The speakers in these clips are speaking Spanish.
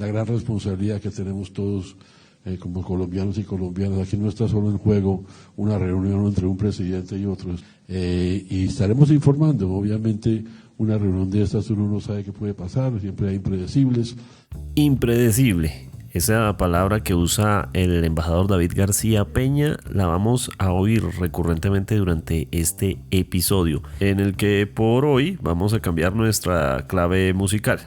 la gran responsabilidad que tenemos todos como colombianos y colombianas. Aquí no está solo en juego una reunión entre un presidente y otros, y estaremos informando. Obviamente una reunión de estas uno no sabe qué puede pasar, siempre hay impredecibles. Impredecible, esa palabra que usa el embajador David García Peña la vamos a oír recurrentemente durante este episodio, en el que por hoy vamos a cambiar nuestra clave musical.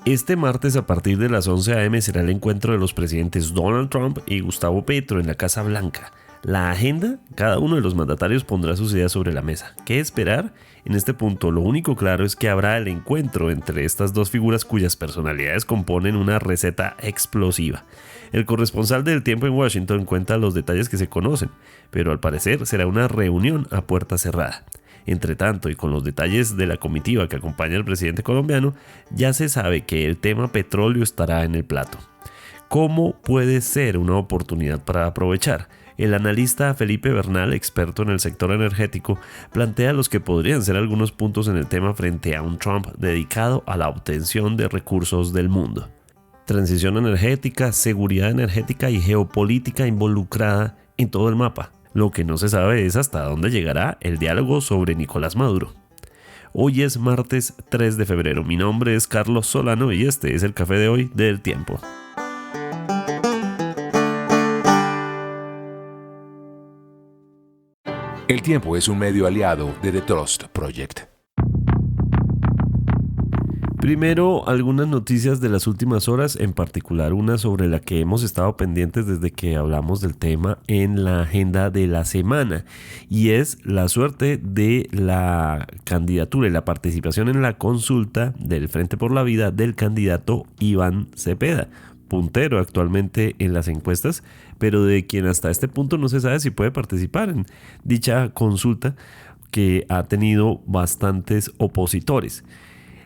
Este martes a partir de las 11 a.m. será el encuentro de los presidentes Donald Trump y Gustavo Petro en la Casa Blanca. La agenda, cada uno de los mandatarios pondrá sus ideas sobre la mesa. ¿Qué esperar? En este punto, lo único claro es que habrá el encuentro entre estas dos figuras cuyas personalidades componen una receta explosiva. El corresponsal del Tiempo en Washington cuenta los detalles que se conocen, pero al parecer será una reunión a puerta cerrada. Entre tanto, y con los detalles de la comitiva que acompaña al presidente colombiano, ya se sabe que el tema petróleo estará en el plato. ¿Cómo puede ser una oportunidad para aprovechar? El analista Felipe Bernal, experto en el sector energético, plantea los que podrían ser algunos puntos en el tema frente a un Trump dedicado a la obtención de recursos del mundo. Transición energética, seguridad energética y geopolítica involucrada en todo el mapa. Lo que no se sabe es hasta dónde llegará el diálogo sobre Nicolás Maduro. Hoy es martes 3 de febrero. Mi nombre es Carlos Solano y este es el café de hoy del Tiempo. El Tiempo es un medio aliado de The Trust Project. Primero, algunas noticias de las últimas horas, en particular una sobre la que hemos estado pendientes desde que hablamos del tema en la agenda de la semana, y es la suerte de la candidatura y la participación en la consulta del Frente por la Vida del candidato Iván Cepeda, puntero actualmente en las encuestas, pero de quien hasta este punto no se sabe si puede participar en dicha consulta que ha tenido bastantes opositores.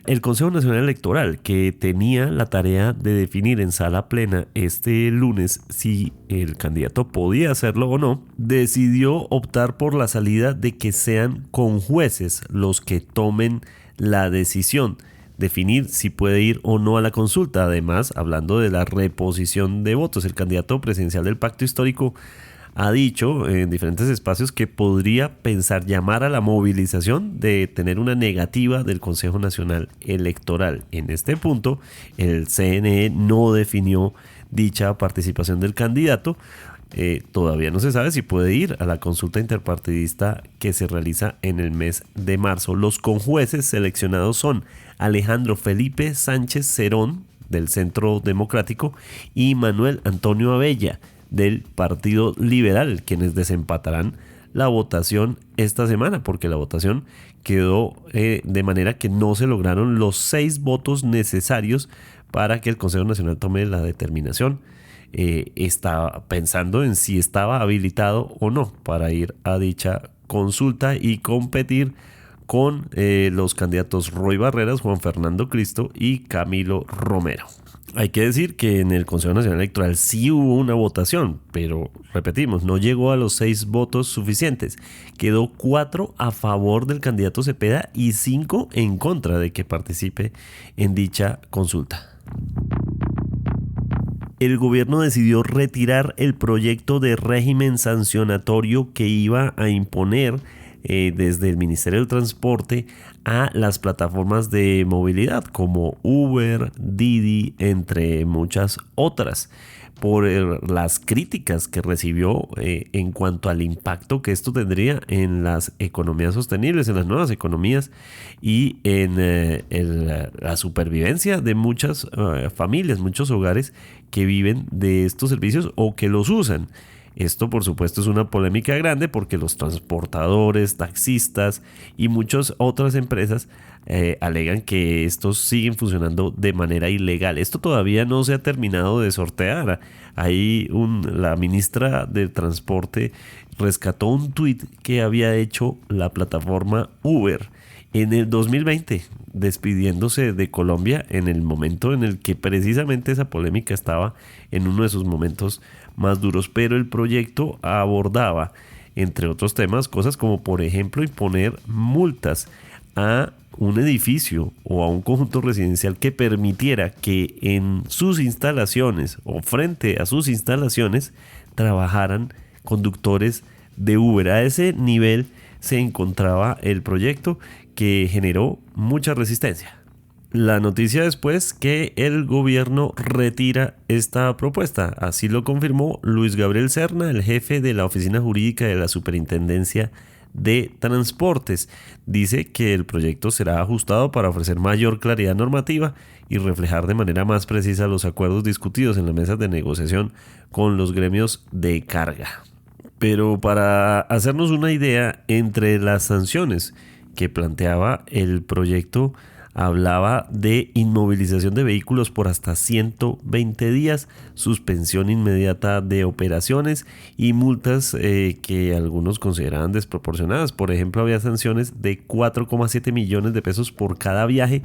El Consejo Nacional Electoral, que tenía la tarea de definir en sala plena este lunes si el candidato podía hacerlo o no, decidió optar por la salida de que sean conjueces los que tomen la decisión, definir si puede ir o no a la consulta. Además, hablando de la reposición de votos, el candidato presidencial del Pacto Histórico ha dicho en diferentes espacios que podría pensar llamar a la movilización de tener una negativa del Consejo Nacional Electoral. En este punto, el CNE no definió dicha participación del candidato. Todavía no se sabe si puede ir a la consulta interpartidista que se realiza en el mes de marzo. Los conjueces seleccionados son Alejandro Felipe Sánchez Cerón, del Centro Democrático, y Manuel Antonio Abella, del Partido Liberal, quienes desempatarán la votación esta semana, porque la votación quedó de manera que no se lograron los 6 votos necesarios para que el Consejo Nacional tome la determinación. Está pensando en si estaba habilitado o no para ir a dicha consulta y competir con los candidatos Roy Barreras, Juan Fernando Cristo y Camilo Romero. Hay que decir que en el Consejo Nacional Electoral sí hubo una votación, pero repetimos, no llegó a los 6 votos suficientes. Quedó 4 a favor del candidato Cepeda y 5 en contra de que participe en dicha consulta. El gobierno decidió retirar el proyecto de régimen sancionatorio que iba a imponer desde el Ministerio del Transporte a las plataformas de movilidad como Uber, Didi, entre muchas otras, por las críticas que recibió en cuanto al impacto que esto tendría en las economías sostenibles, en las nuevas economías y en la supervivencia de muchas familias, muchos hogares que viven de estos servicios o que los usan. Esto, por supuesto, es una polémica grande porque los transportadores, taxistas y muchas otras empresas alegan que estos siguen funcionando de manera ilegal. Esto todavía no se ha terminado de sortear. La ministra del Transporte rescató un tuit que había hecho la plataforma Uber en el 2020, despidiéndose de Colombia en el momento en el que precisamente esa polémica estaba en uno de sus momentos más duros. Pero el proyecto abordaba, entre otros temas, cosas como por ejemplo imponer multas a un edificio o a un conjunto residencial que permitiera que en sus instalaciones o frente a sus instalaciones trabajaran conductores de Uber. A ese nivel se encontraba el proyecto, que generó mucha resistencia. La noticia después que el gobierno retira esta propuesta. Así lo confirmó Luis Gabriel Serna, el jefe de la oficina jurídica de la Superintendencia de Transportes. Dice que el proyecto será ajustado para ofrecer mayor claridad normativa y reflejar de manera más precisa los acuerdos discutidos en las mesas de negociación con los gremios de carga. Pero para hacernos una idea, entre las sanciones que planteaba el proyecto, hablaba de inmovilización de vehículos por hasta 120 días, suspensión inmediata de operaciones y multas que algunos consideraban desproporcionadas. Por ejemplo, había sanciones de 4,7 millones de pesos por cada viaje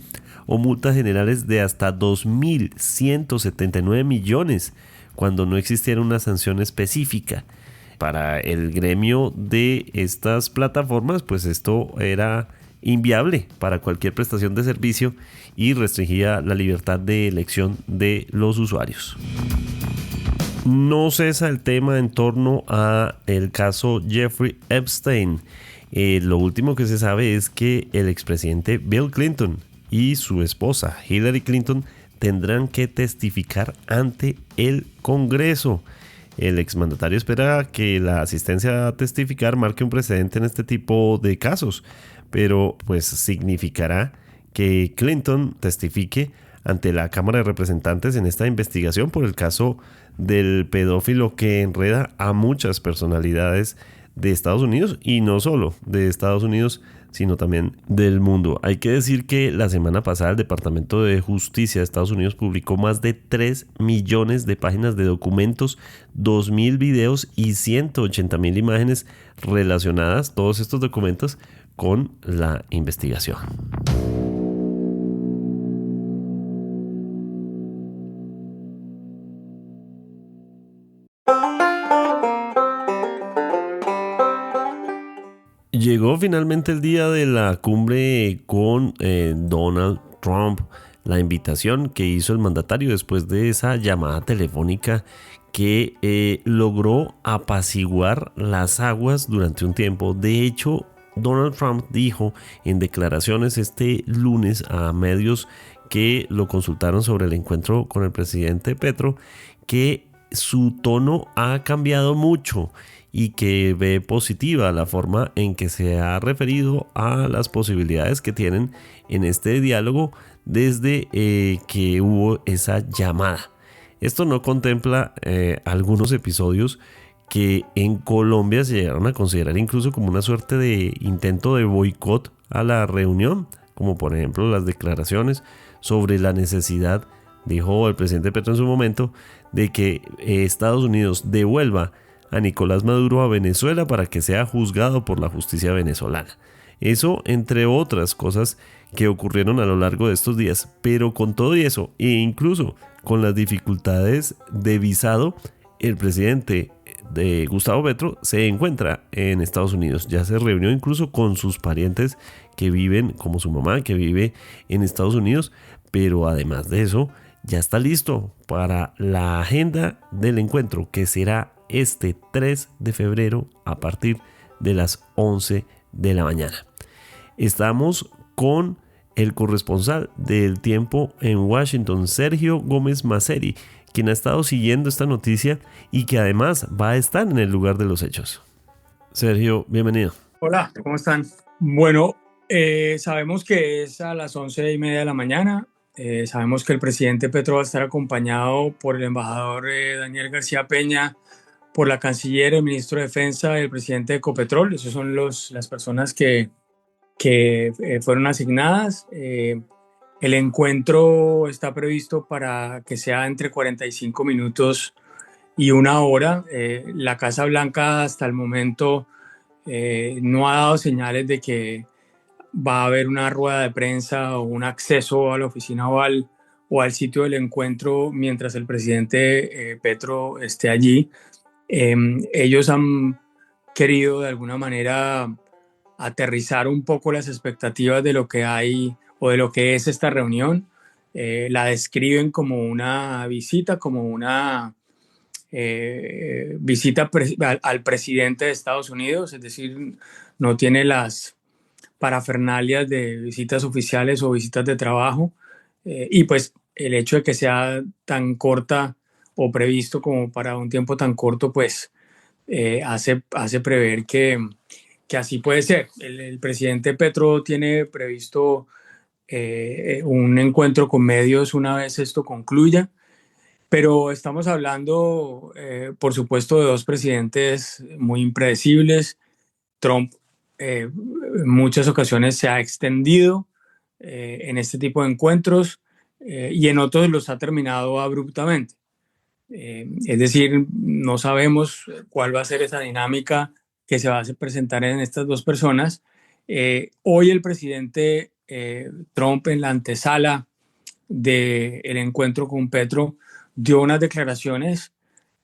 o multas generales de hasta 2.179 millones cuando no existiera una sanción específica. Para el gremio de estas plataformas, pues esto era inviable para cualquier prestación de servicio y restringía la libertad de elección de los usuarios. No cesa el tema en torno a el caso Jeffrey Epstein. Lo último que se sabe es que el expresidente Bill Clinton y su esposa Hillary Clinton tendrán que testificar ante el Congreso. El exmandatario espera que la asistencia a testificar marque un precedente en este tipo de casos, pero pues significará que Clinton testifique ante la Cámara de Representantes en esta investigación por el caso del pedófilo que enreda a muchas personalidades de Estados Unidos, y no solo de Estados Unidos, sino también del mundo. Hay que decir que la semana pasada el Departamento de Justicia de Estados Unidos publicó más de 3 millones de páginas de documentos, 2.000 videos y 180.000 imágenes relacionadas, todos estos documentos, con la investigación. Llegó finalmente el día de la cumbre con Donald Trump, la invitación que hizo el mandatario después de esa llamada telefónica que logró apaciguar las aguas durante un tiempo. De hecho, Donald Trump dijo en declaraciones este lunes a medios que lo consultaron sobre el encuentro con el presidente Petro que su tono ha cambiado mucho y que ve positiva la forma en que se ha referido a las posibilidades que tienen en este diálogo desde que hubo esa llamada. Esto no contempla algunos episodios que en Colombia se llegaron a considerar incluso como una suerte de intento de boicot a la reunión, como por ejemplo las declaraciones sobre la necesidad, dijo el presidente Petro en su momento, de que Estados Unidos devuelva a Nicolás Maduro a Venezuela para que sea juzgado por la justicia venezolana. Eso entre otras cosas que ocurrieron a lo largo de estos días, pero con todo y eso, e incluso con las dificultades de visado, el presidente de Gustavo Petro se encuentra en Estados Unidos. Ya se reunió incluso con sus parientes que viven, como su mamá, que vive en Estados Unidos, pero además de eso, ya está listo para la agenda del encuentro, que será este 3 de febrero a partir de las 11 de la mañana. Estamos con el corresponsal del Tiempo en Washington, Sergio Gómez Maceri, quien ha estado siguiendo esta noticia y que además va a estar en el lugar de los hechos. Sergio, bienvenido. Hola, ¿cómo están? Bueno, sabemos que es a las 11:30 de la mañana. Sabemos que el presidente Petro va a estar acompañado por el embajador Daniel García Peña, por la canciller, el ministro de Defensa y el presidente de Ecopetrol. Esas son las personas que fueron asignadas. El encuentro está previsto para que sea entre 45 minutos y 1 hora. La Casa Blanca hasta el momento no ha dado señales de que va a haber una rueda de prensa o un acceso a la oficina o al sitio del encuentro mientras el presidente Petro esté allí. Ellos han querido de alguna manera aterrizar un poco las expectativas de lo que hay o de lo que es esta reunión. La describen como una visita, como una visita al presidente de Estados Unidos, es decir, no tiene las parafernalias de visitas oficiales o visitas de trabajo. Y pues el hecho de que sea tan corta o previsto como para un tiempo tan corto, pues hace prever que así puede ser. El presidente Petro tiene previsto un encuentro con medios una vez esto concluya, pero estamos hablando, por supuesto, de dos presidentes muy impredecibles. Trump en muchas ocasiones se ha extendido en este tipo de encuentros y en otros los ha terminado abruptamente. Es decir, no sabemos cuál va a ser esa dinámica que se va a presentar en estas dos personas. Hoy el presidente Trump, en la antesala del encuentro con Petro, dio unas declaraciones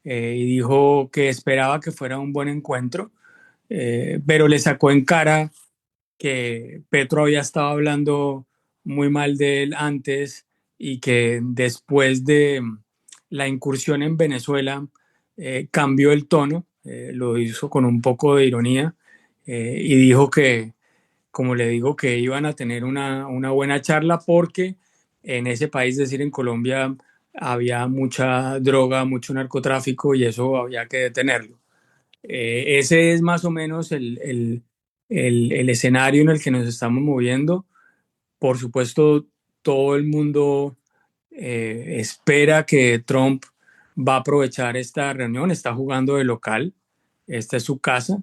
y dijo que esperaba que fuera un buen encuentro, pero le sacó en cara que Petro había estado hablando muy mal de él antes y que después de la incursión en Venezuela cambió el tono, lo hizo con un poco de ironía y dijo que, como le digo, que iban a tener una buena charla porque en ese país, es decir, en Colombia, había mucha droga, mucho narcotráfico y eso había que detenerlo. Ese es más o menos el escenario en el que nos estamos moviendo. Por supuesto, todo el mundo espera que Trump va a aprovechar esta reunión, está jugando de local, esta es su casa,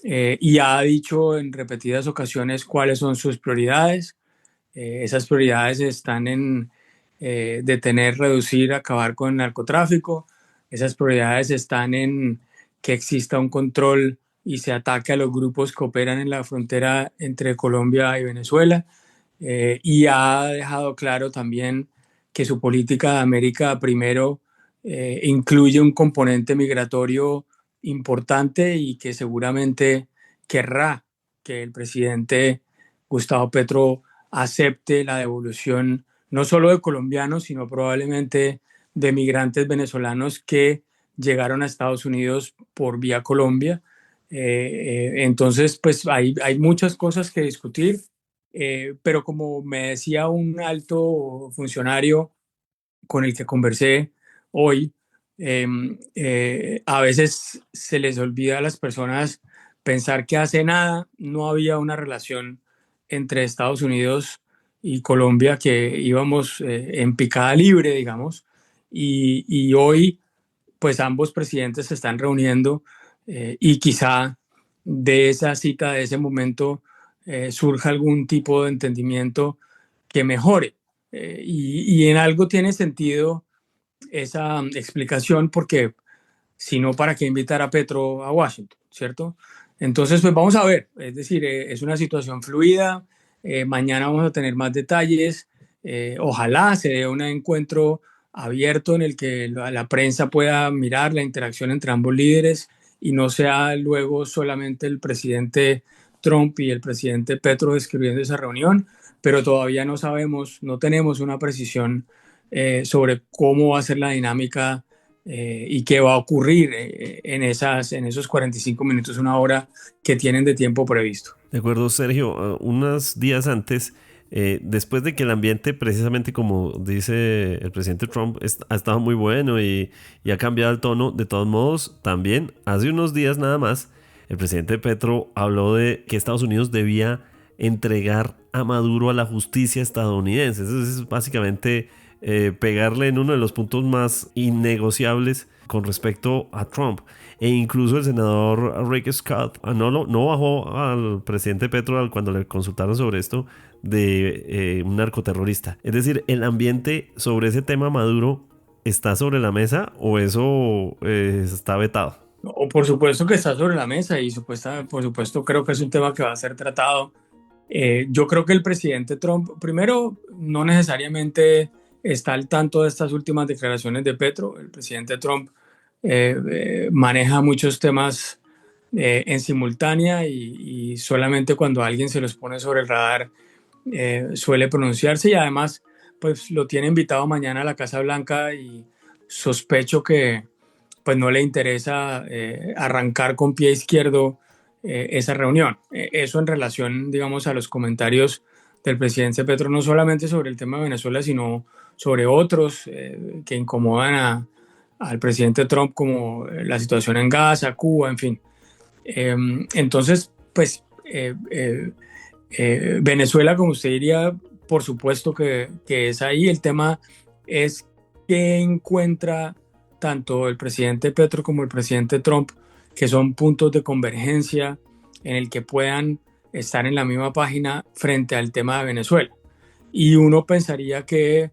y ha dicho en repetidas ocasiones cuáles son sus prioridades. Esas prioridades están en detener, reducir, acabar con el narcotráfico. Esas prioridades están en que exista un control y se ataque a los grupos que operan en la frontera entre Colombia y Venezuela. Y ha dejado claro también que su política de América primero incluye un componente migratorio importante y que seguramente querrá que el presidente Gustavo Petro acepte la devolución no solo de colombianos, sino probablemente de migrantes venezolanos que llegaron a Estados Unidos por vía Colombia. Entonces, pues hay muchas cosas que discutir, pero como me decía un alto funcionario con el que conversé hoy, a veces se les olvida a las personas pensar que hace nada no había una relación entre Estados Unidos y Colombia, que íbamos en picada libre, digamos, y hoy pues ambos presidentes se están reuniendo y quizá de esa cita, de ese momento, surja algún tipo de entendimiento que mejore. Y en algo tiene sentido esa explicación porque si no, ¿para qué invitar a Petro a Washington? ¿Cierto? Entonces, pues vamos a ver. Es decir, es una situación fluida. Mañana vamos a tener más detalles. Ojalá se dé un encuentro abierto en el que la prensa pueda mirar la interacción entre ambos líderes y no sea luego solamente el presidente Trump y el presidente Petro describiendo esa reunión, pero todavía no sabemos, no tenemos una precisión sobre cómo va a ser la dinámica y qué va a ocurrir en esos 45 minutos, una hora que tienen de tiempo previsto. De acuerdo, Sergio. Unos días antes, después de que el ambiente, precisamente como dice el presidente Trump, ha estado muy bueno y ha cambiado el tono, de todos modos, también hace unos días nada más, el presidente Petro habló de que Estados Unidos debía entregar a Maduro a la justicia estadounidense. Eso es básicamente pegarle en uno de los puntos más innegociables con respecto a Trump. E incluso el senador Rick Scott no bajó al presidente Petro cuando le consultaron sobre esto de un narcoterrorista. Es decir, el ambiente sobre ese tema Maduro está sobre la mesa o eso está vetado. O por supuesto que está sobre la mesa y por supuesto creo que es un tema que va a ser tratado. Yo creo que el presidente Trump, primero, no necesariamente está al tanto de estas últimas declaraciones de Petro. El presidente Trump maneja muchos temas en simultánea y solamente cuando alguien se los pone sobre el radar suele pronunciarse, y además pues lo tiene invitado mañana a la Casa Blanca y sospecho que pues no le interesa arrancar con pie izquierdo esa reunión. Eso en relación, digamos, a los comentarios del presidente Petro, no solamente sobre el tema de Venezuela, sino sobre otros que incomodan al presidente Trump, como la situación en Gaza, Cuba, en fin. Entonces, pues Venezuela, como usted diría, por supuesto que es ahí. El tema es que encuentra tanto el presidente Petro como el presidente Trump, que son puntos de convergencia en el que puedan estar en la misma página frente al tema de Venezuela. Y uno pensaría que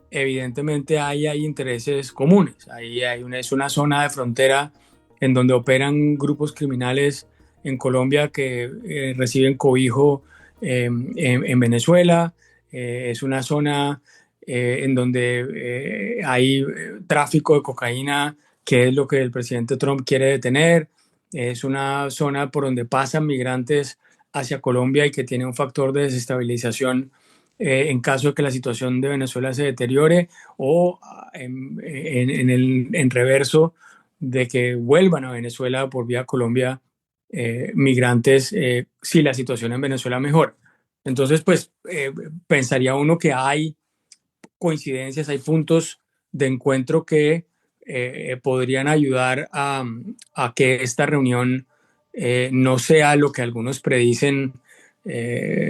evidentemente ahí hay intereses comunes. Ahí es una zona de frontera en donde operan grupos criminales en Colombia que reciben cobijo en Venezuela. Es una zona en donde hay tráfico de cocaína, que es lo que el presidente Trump quiere detener. Es una zona por donde pasan migrantes hacia Colombia y que tiene un factor de desestabilización en caso de que la situación de Venezuela se deteriore, o en reverso, de que vuelvan a Venezuela por vía Colombia migrantes si la situación en Venezuela mejora. Entonces, pues pensaría uno que hay coincidencias, hay puntos de encuentro que podrían ayudar a que esta reunión no sea lo que algunos predicen,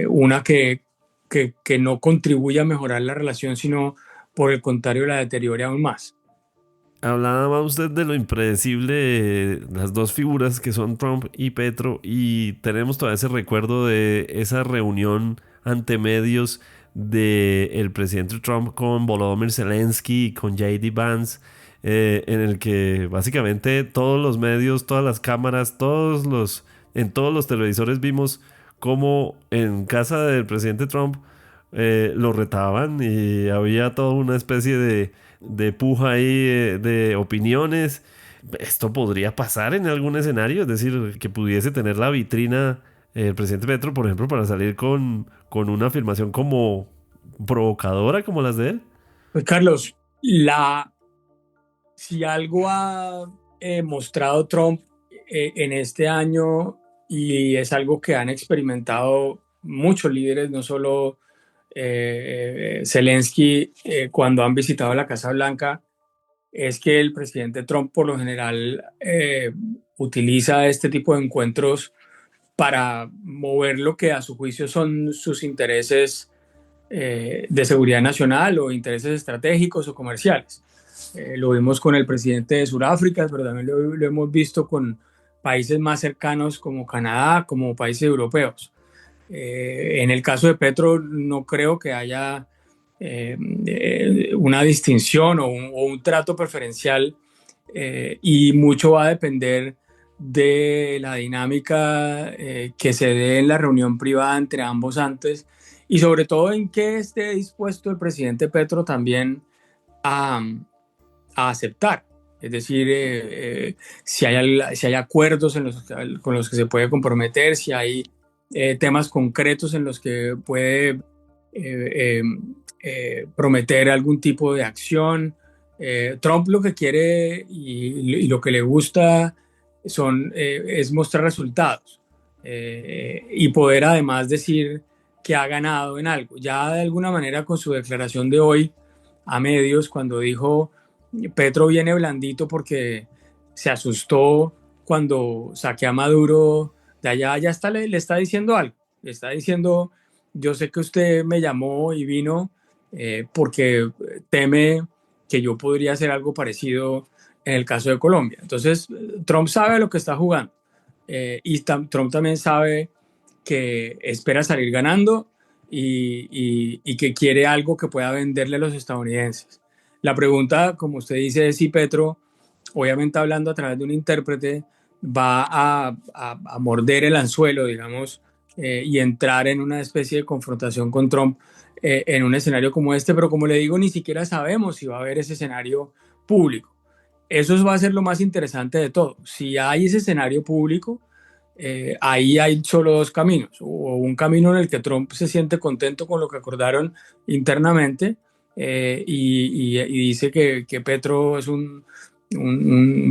una que no contribuya a mejorar la relación, sino por el contrario la deteriore aún más. Hablaba usted de lo impredecible de las dos figuras que son Trump y Petro, y tenemos todavía ese recuerdo de esa reunión ante medios del presidente Trump con Volodymyr Zelensky y con J.D. Vance, en el que básicamente todos los medios, todas las cámaras, en todos los televisores vimos cómo en casa del presidente Trump lo retaban, y había toda una especie de puja ahí de opiniones. ¿Esto podría pasar en algún escenario? Es decir, que pudiese tener la vitrina el presidente Petro, por ejemplo, para salir con una afirmación como provocadora como las de él. Pues Carlos, si algo ha mostrado Trump en este año, y es algo que han experimentado muchos líderes, no solo Zelensky, cuando han visitado la Casa Blanca, es que el presidente Trump por lo general utiliza este tipo de encuentros para mover lo que a su juicio son sus intereses de seguridad nacional o intereses estratégicos o comerciales. Lo vimos con el presidente de Sudáfrica, pero también lo hemos visto con países más cercanos como Canadá, como países europeos. En el caso de Petro no creo que haya una distinción o un trato preferencial, y mucho va a depender de la dinámica que se dé en la reunión privada entre ambos antes, y sobre todo en que esté dispuesto el presidente Petro también a aceptar. Es decir, si hay acuerdos con los que se puede comprometer, si hay temas concretos en los que puede prometer algún tipo de acción. Trump lo que quiere y lo que le gusta es mostrar resultados, y poder además decir que ha ganado en algo. Ya de alguna manera con su declaración de hoy a medios, cuando dijo Petro viene blandito porque se asustó cuando saqué a Maduro de allá, ya está, le está diciendo algo. Le está diciendo, yo sé que usted me llamó y vino porque teme que yo podría hacer algo parecido en el caso de Colombia. Entonces, Trump sabe lo que está jugando, y Trump también sabe que espera salir ganando y que quiere algo que pueda venderle a los estadounidenses. La pregunta, como usted dice, es si Petro, obviamente hablando a través de un intérprete, va a morder el anzuelo, digamos, y entrar en una especie de confrontación con Trump en un escenario como este, pero como le digo, ni siquiera sabemos si va a haber ese escenario público. Eso va a ser lo más interesante de todo. Si hay ese escenario público, ahí hay solo dos caminos, o un camino en el que Trump se siente contento con lo que acordaron internamente y dice que Petro es un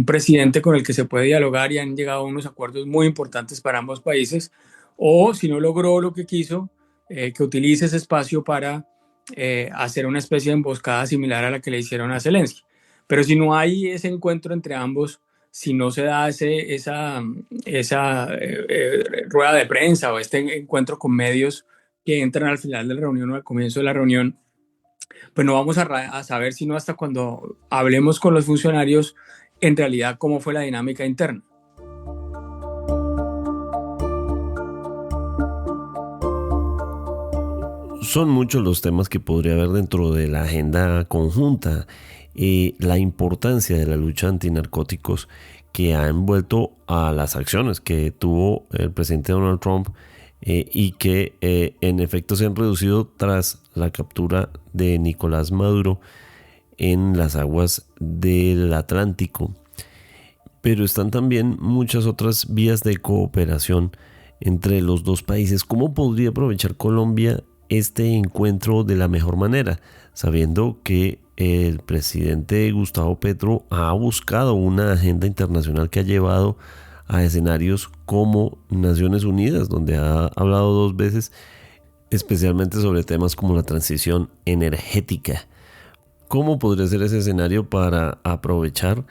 presidente con el que se puede dialogar y han llegado a unos acuerdos muy importantes para ambos países, o si no logró lo que quiso, que utilice ese espacio para hacer una especie de emboscada similar a la que le hicieron a Zelensky. Pero si no hay ese encuentro entre ambos, si no se da esa rueda de prensa o este encuentro con medios que entran al final de la reunión o al comienzo de la reunión, pues no vamos a saber sino hasta cuando hablemos con los funcionarios en realidad cómo fue la dinámica interna. Son muchos los temas que podría haber dentro de la agenda conjunta. La importancia de la lucha antinarcóticos que ha envuelto a las acciones que tuvo el presidente Donald Trump y que en efecto se han reducido tras la captura de Nicolás Maduro en las aguas del Atlántico. Pero están también muchas otras vías de cooperación entre los dos países. ¿Cómo podría aprovechar Colombia este encuentro de la mejor manera, sabiendo que el presidente Gustavo Petro ha buscado una agenda internacional que ha llevado a escenarios como Naciones Unidas, donde ha hablado 2 veces, especialmente sobre temas como la transición energética? ¿Cómo podría ser ese escenario para aprovechar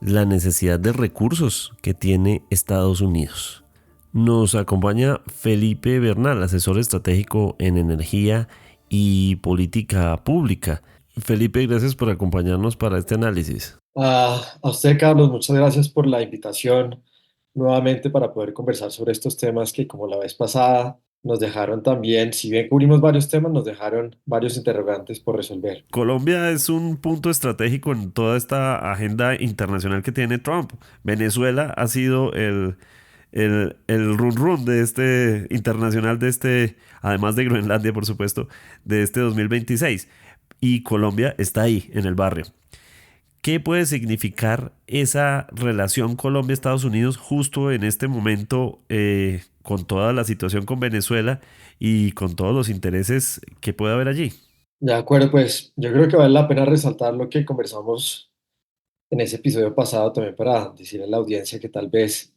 la necesidad de recursos que tiene Estados Unidos? Nos acompaña Felipe Bernal, asesor estratégico en energía y política pública. Felipe, gracias por acompañarnos para este análisis. A usted, Carlos, muchas gracias por la invitación nuevamente para poder conversar sobre estos temas que, como la vez pasada, nos dejaron también, si bien cubrimos varios temas, nos dejaron varios interrogantes por resolver. Colombia es un punto estratégico en toda esta agenda internacional que tiene Trump. Venezuela ha sido el run run de este internacional, además de Groenlandia, por supuesto, de este 2026. Y Colombia está ahí, en el barrio. ¿Qué puede significar esa relación Colombia-Estados Unidos justo en este momento con toda la situación con Venezuela y con todos los intereses que puede haber allí? De acuerdo, pues yo creo que vale la pena resaltar lo que conversamos en ese episodio pasado también para decirle a la audiencia que tal vez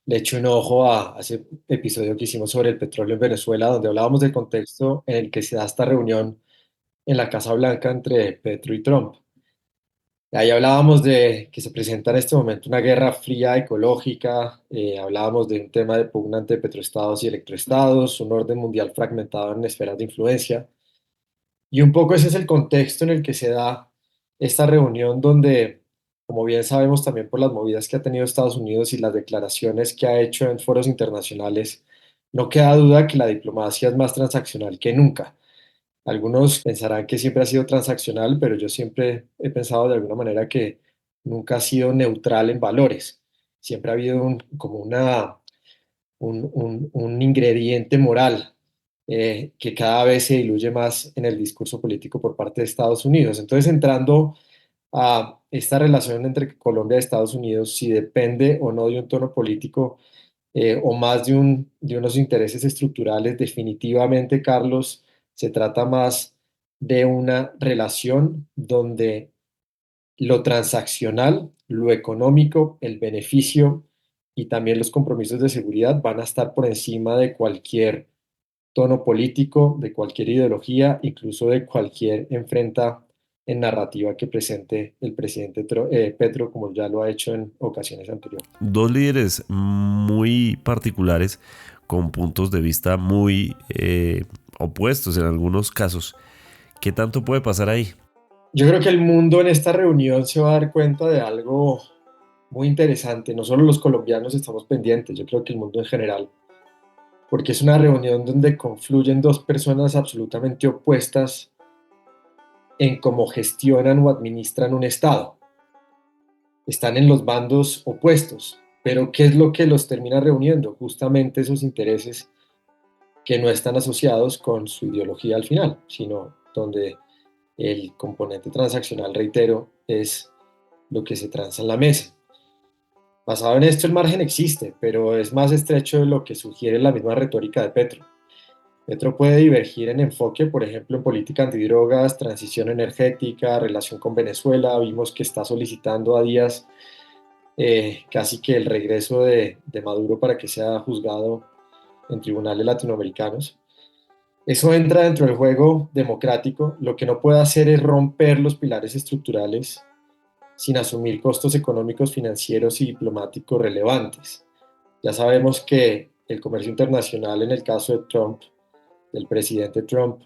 le eche un ojo a ese episodio que hicimos sobre el petróleo en Venezuela, donde hablábamos del contexto en el que se da esta reunión en la Casa Blanca entre Petro y Trump. Ahí hablábamos de que se presenta en este momento una guerra fría ecológica, hablábamos de un tema de pugna entre petroestados y electroestados, un orden mundial fragmentado en esferas de influencia. Y un poco ese es el contexto en el que se da esta reunión donde, como bien sabemos también por las movidas que ha tenido Estados Unidos y las declaraciones que ha hecho en foros internacionales, no queda duda que la diplomacia es más transaccional que nunca. Algunos pensarán que siempre ha sido transaccional, pero yo siempre he pensado de alguna manera que nunca ha sido neutral en valores. Siempre ha habido un ingrediente moral que cada vez se diluye más en el discurso político por parte de Estados Unidos. Entonces, entrando a esta relación entre Colombia y Estados Unidos, si depende o no de un tono político o más de unos intereses estructurales, definitivamente, Carlos, se trata más de una relación donde lo transaccional, lo económico, el beneficio y también los compromisos de seguridad van a estar por encima de cualquier tono político, de cualquier ideología, incluso de cualquier enfrenta en narrativa que presente el presidente Petro, como ya lo ha hecho en ocasiones anteriores. 2 líderes muy particulares con puntos de vista muy opuestos en algunos casos. ¿Qué tanto puede pasar ahí? Yo creo que el mundo en esta reunión se va a dar cuenta de algo muy interesante. No solo los colombianos estamos pendientes, yo creo que el mundo en general, porque es una reunión donde confluyen 2 personas absolutamente opuestas en cómo gestionan o administran un Estado. Están en los bandos opuestos, pero ¿qué es lo que los termina reuniendo? Justamente esos intereses que no están asociados con su ideología al final, sino donde el componente transaccional, reitero, es lo que se transa en la mesa. Basado en esto, el margen existe, pero es más estrecho de lo que sugiere la misma retórica de Petro. Petro puede divergir en enfoque, por ejemplo, en política antidrogas, transición energética, relación con Venezuela. Vimos que está solicitando a Díaz casi que el regreso de Maduro para que sea juzgado en tribunales latinoamericanos. Eso entra dentro del juego democrático. Lo que no puede hacer es romper los pilares estructurales sin asumir costos económicos, financieros y diplomáticos relevantes. Ya sabemos que el comercio internacional en el caso de Trump, del presidente Trump,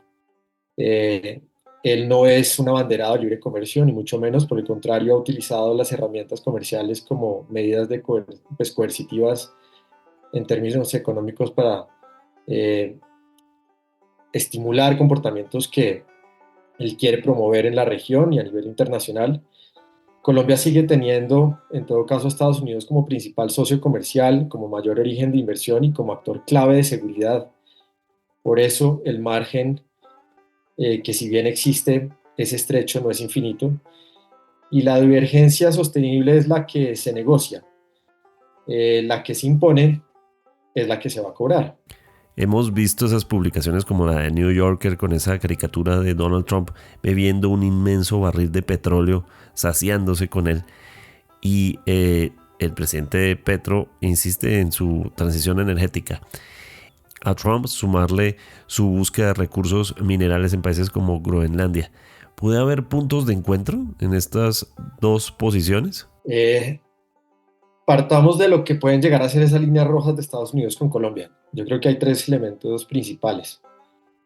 eh, él no es un abanderado de libre comercio, ni mucho menos, por el contrario, ha utilizado las herramientas comerciales como medidas pues, coercitivas en términos económicos para eh, estimular comportamientos que él quiere promover en la región y a nivel internacional. Colombia sigue teniendo, en todo caso, a Estados Unidos como principal socio comercial, como mayor origen de inversión y como actor clave de seguridad. Por eso, el margen, que si bien existe, es estrecho, no es infinito, y la divergencia sostenible es la que se negocia. La que se impone es la que se va a cobrar. Hemos visto esas publicaciones como la de New Yorker con esa caricatura de Donald Trump bebiendo un inmenso barril de petróleo, saciándose con él. Y el presidente Petro insiste en su transición energética. A Trump sumarle su búsqueda de recursos minerales en países como Groenlandia. ¿Puede haber puntos de encuentro en estas dos posiciones? Partamos de lo que pueden llegar a ser esas líneas rojas de Estados Unidos con Colombia. Yo creo que hay tres elementos principales.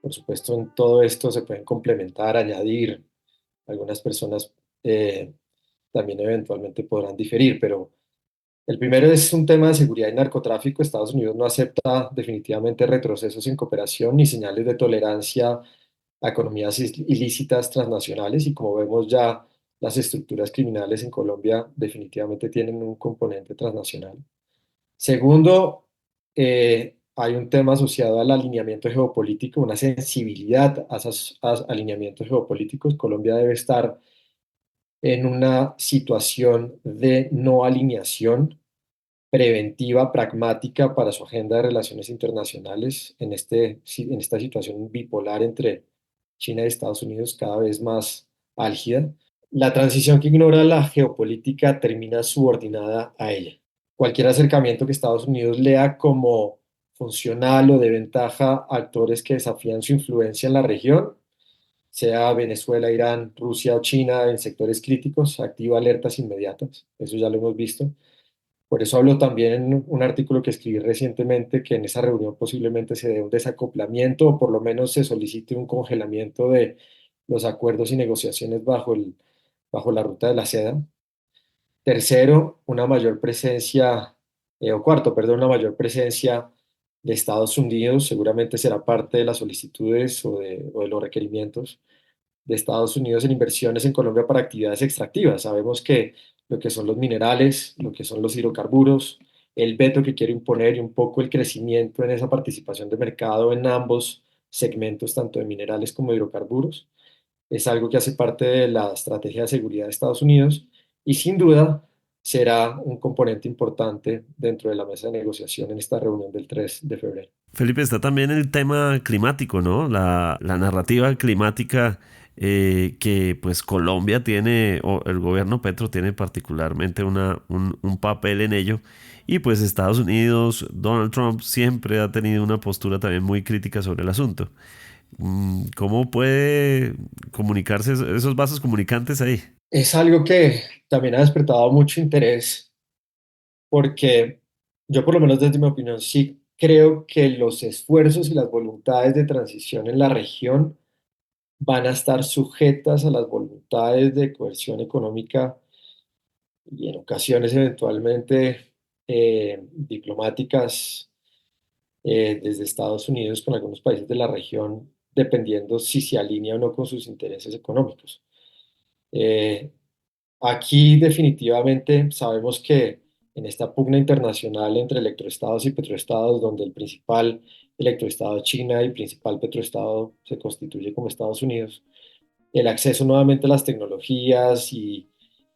Por supuesto, en todo esto se pueden complementar, añadir. Algunas personas también eventualmente podrán diferir, pero el primero es un tema de seguridad y narcotráfico. Estados Unidos no acepta definitivamente retrocesos en cooperación ni señales de tolerancia a economías ilícitas transnacionales y como vemos ya las estructuras criminales en Colombia definitivamente tienen un componente transnacional. Segundo, hay un tema asociado al alineamiento geopolítico, una sensibilidad a esos alineamientos geopolíticos. Colombia debe estar en una situación de no alineación preventiva, pragmática para su agenda de relaciones internacionales en esta situación bipolar entre China y Estados Unidos cada vez más álgida. La transición que ignora la geopolítica termina subordinada a ella. Cualquier acercamiento que Estados Unidos lea como funcional o de ventaja a actores que desafían su influencia en la región, sea Venezuela, Irán, Rusia o China, en sectores críticos, activa alertas inmediatas. Eso ya lo hemos visto. Por eso hablo también en un artículo que escribí recientemente que en esa reunión posiblemente se dé un desacoplamiento o por lo menos se solicite un congelamiento de los acuerdos y negociaciones bajo la ruta de la seda. Tercero, una mayor presencia, o cuarto, perdón, una mayor presencia de Estados Unidos, seguramente será parte de las solicitudes o de los requerimientos de Estados Unidos en inversiones en Colombia para actividades extractivas. Sabemos que lo que son los minerales, lo que son los hidrocarburos, el veto que quiere imponer y un poco el crecimiento en esa participación de mercado en ambos segmentos, tanto de minerales como de hidrocarburos, es algo que hace parte de la estrategia de seguridad de Estados Unidos y sin duda será un componente importante dentro de la mesa de negociación en esta reunión del 3 de febrero. Felipe, está también el tema climático, ¿no? La narrativa climática que pues Colombia tiene, o el gobierno Petro tiene particularmente un papel en ello. Y pues Estados Unidos, Donald Trump siempre ha tenido una postura también muy crítica sobre el asunto. ¿Cómo puede comunicarse esos vasos comunicantes ahí? Es algo que también ha despertado mucho interés porque yo por lo menos desde mi opinión sí creo que los esfuerzos y las voluntades de transición en la región van a estar sujetas a las voluntades de coerción económica y en ocasiones eventualmente diplomáticas desde Estados Unidos con algunos países de la región, dependiendo si se alinea o no con sus intereses económicos. Eh, Aquí definitivamente sabemos que en esta pugna internacional entre electroestados y petroestados, donde el principal electroestado es China y el principal petroestado se constituye como Estados Unidos, el acceso nuevamente a las tecnologías y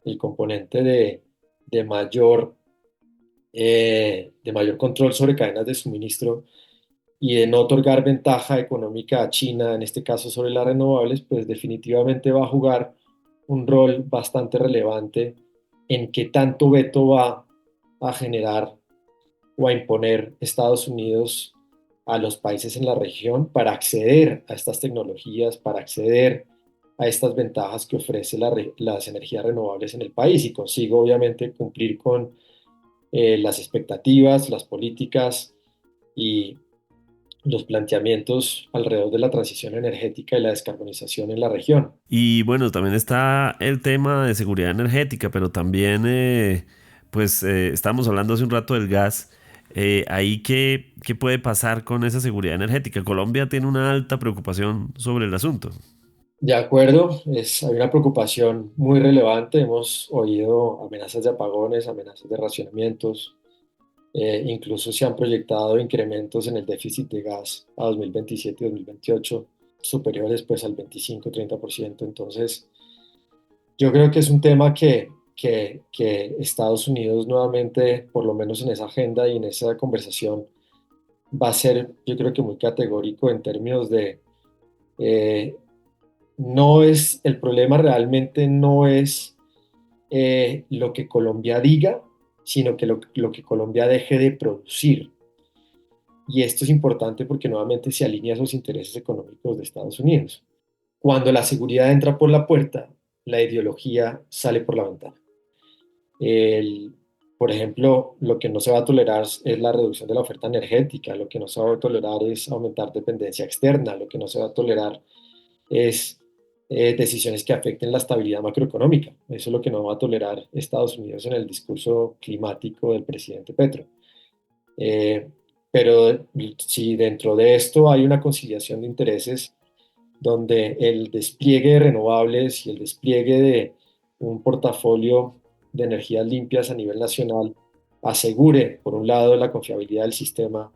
el componente de mayor de mayor control sobre cadenas de suministro y de no otorgar ventaja económica a China, en este caso sobre las renovables, pues definitivamente va a jugar un rol bastante relevante en qué tanto veto va a generar o a imponer Estados Unidos a los países en la región para acceder a estas tecnologías, para acceder a estas ventajas que ofrece las energías renovables en el país y consigo obviamente cumplir con las expectativas, las políticas y los planteamientos alrededor de la transición energética y la descarbonización en la región. Y bueno, también está el tema de seguridad energética, pero también, estábamos hablando hace un rato del gas. Ahí, ¿qué puede pasar con esa seguridad energética? Colombia tiene una alta preocupación sobre el asunto. De acuerdo, hay una preocupación muy relevante. Hemos oído amenazas de apagones, amenazas de racionamientos. Incluso se han proyectado incrementos en el déficit de gas a 2027 y 2028 superiores pues al 25-30%. Entonces, yo creo que es un tema que Estados Unidos nuevamente, por lo menos en esa agenda y en esa conversación, va a ser, yo creo que muy categórico en términos de, no es, el problema realmente no es lo que Colombia diga, sino que lo que Colombia deje de producir. Y esto es importante porque nuevamente se alinea a esos intereses económicos de Estados Unidos. Cuando la seguridad entra por la puerta, la ideología sale por la ventana. Por ejemplo, lo que no se va a tolerar es la reducción de la oferta energética, lo que no se va a tolerar es aumentar dependencia externa, lo que no se va a tolerar es decisiones que afecten la estabilidad macroeconómica. Eso es lo que no va a tolerar Estados Unidos en el discurso climático del presidente Petro. Pero si dentro de esto hay una conciliación de intereses donde el despliegue de renovables y el despliegue de un portafolio de energías limpias a nivel nacional asegure, por un lado, la confiabilidad del sistema,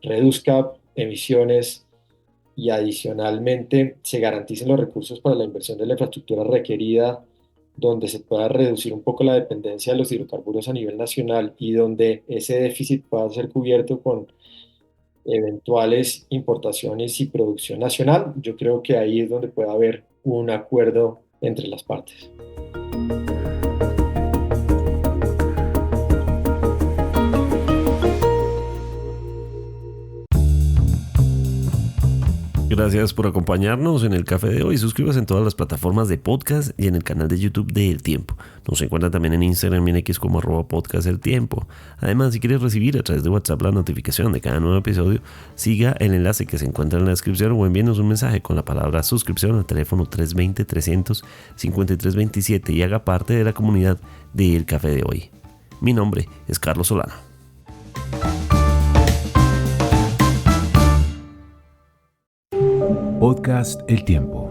reduzca emisiones y adicionalmente se garanticen los recursos para la inversión de la infraestructura requerida, donde se pueda reducir un poco la dependencia de los hidrocarburos a nivel nacional y donde ese déficit pueda ser cubierto con eventuales importaciones y producción nacional. Yo creo que ahí es donde puede haber un acuerdo entre las partes. Gracias por acompañarnos en el café de hoy. Suscríbase en todas las plataformas de podcast y en el canal de YouTube de El Tiempo. Nos encuentra también en Instagram y en X como @podcast El Tiempo. Además, si quieres recibir a través de WhatsApp la notificación de cada nuevo episodio, siga el enlace que se encuentra en la descripción o envíenos un mensaje con la palabra suscripción al teléfono 320-300-5327 y haga parte de la comunidad de El Café de Hoy. Mi nombre es Carlos Solano. Podcast El Tiempo.